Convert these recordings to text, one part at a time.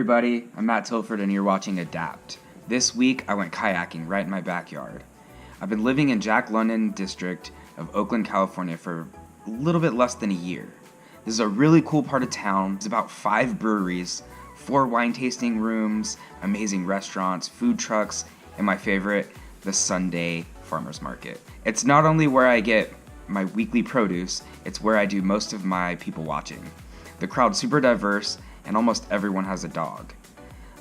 everybody, I'm Matt Tilford and you're watching Adapt. This week I went kayaking right in my backyard. I've been living in Jack London district of Oakland, California for a little bit less than a year. This is a really cool part of town. It's about 5 breweries, 4 wine tasting rooms, amazing restaurants, food trucks, and my favorite, the Sunday farmers market. It's not only where I get my weekly produce, it's where I do most of my people watching. The crowd's super diverse and almost everyone has a dog.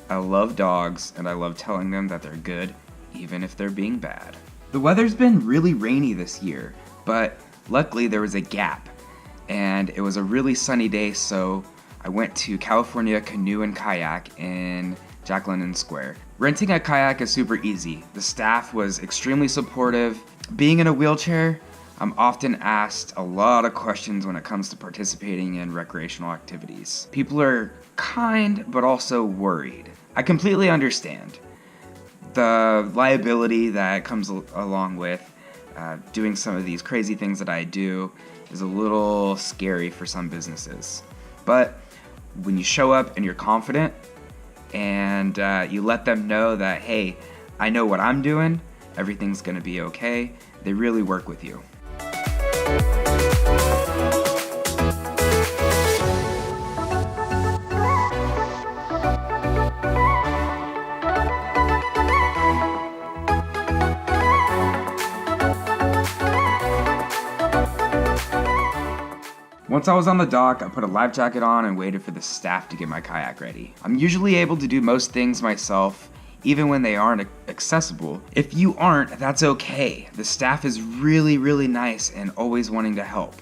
I love dogs and I love telling them that they're good even if they're being bad. The weather's been really rainy this year, but luckily there was a gap and it was a really sunny day, so I went to California Canoe and Kayak in Jack London Square. Renting a kayak is super easy. The staff was extremely supportive. Being in a wheelchair, I'm often asked a lot of questions when it comes to participating in recreational activities. People are kind, but also worried. I completely understand. The liability that comes along with doing some of these crazy things that I do is a little scary for some businesses. But when you show up and you're confident and you let them know that, hey, I know what I'm doing, everything's gonna be okay, they really work with you. Once I was on the dock, I put a life jacket on and waited for the staff to get my kayak ready. I'm usually able to do most things myself, even when they aren't accessible. If you aren't, that's okay. The staff is really nice and always wanting to help.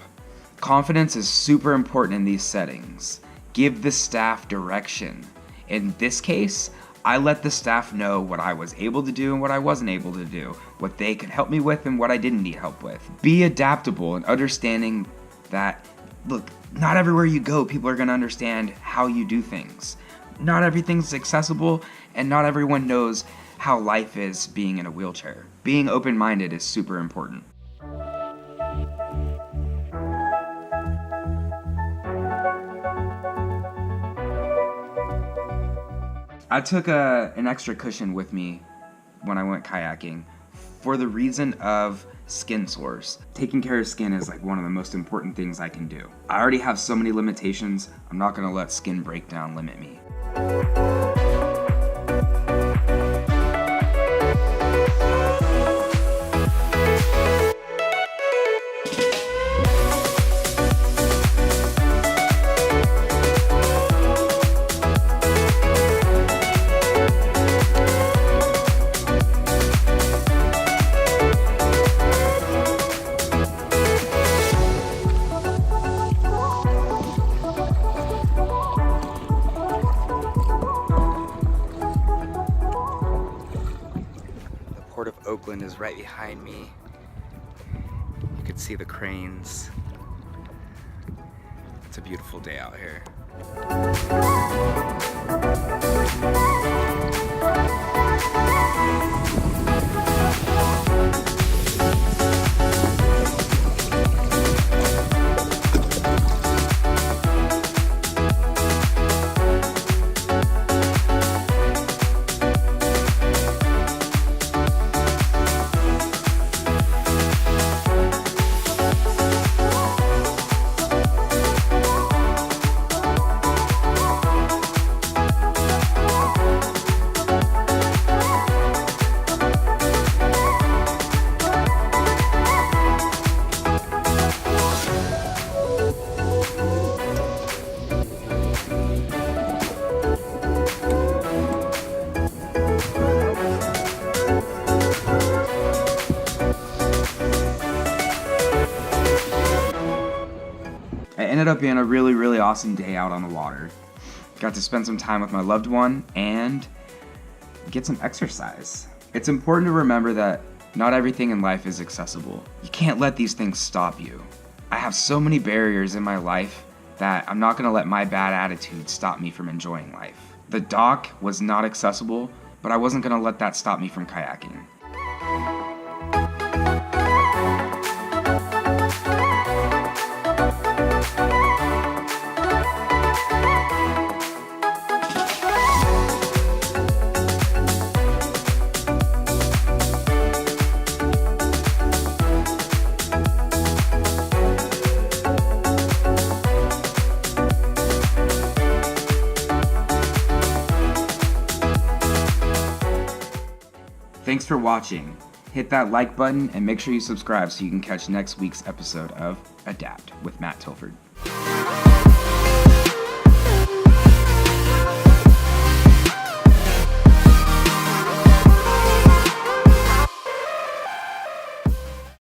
Confidence is super important in these settings. Give the staff direction. In this case, I let the staff know what I was able to do and what I wasn't able to do, what they could help me with and what I didn't need help with. Be adaptable and understanding that, look, not everywhere you go, people are gonna understand how you do things. Not everything's accessible, and not everyone knows how life is being in a wheelchair. Being open-minded is super important. I took an extra cushion with me when I went kayaking for the reason of skin sores. Taking care of skin is like one of the most important things I can do. I already have so many limitations, I'm not gonna let skin breakdown limit me. Port of Oakland is right behind me. You can see the cranes. It's a beautiful day out here. It ended up being a really awesome day out on the water. Got to spend some time with my loved one and get some exercise. It's important to remember that not everything in life is accessible. You can't let these things stop you. I have so many barriers in my life that I'm not gonna let my bad attitude stop me from enjoying life. The dock was not accessible, but I wasn't gonna let that stop me from kayaking. Thanks for watching. Hit that like button and make sure you subscribe so you can catch next week's episode of Adapt with Matt Tilford.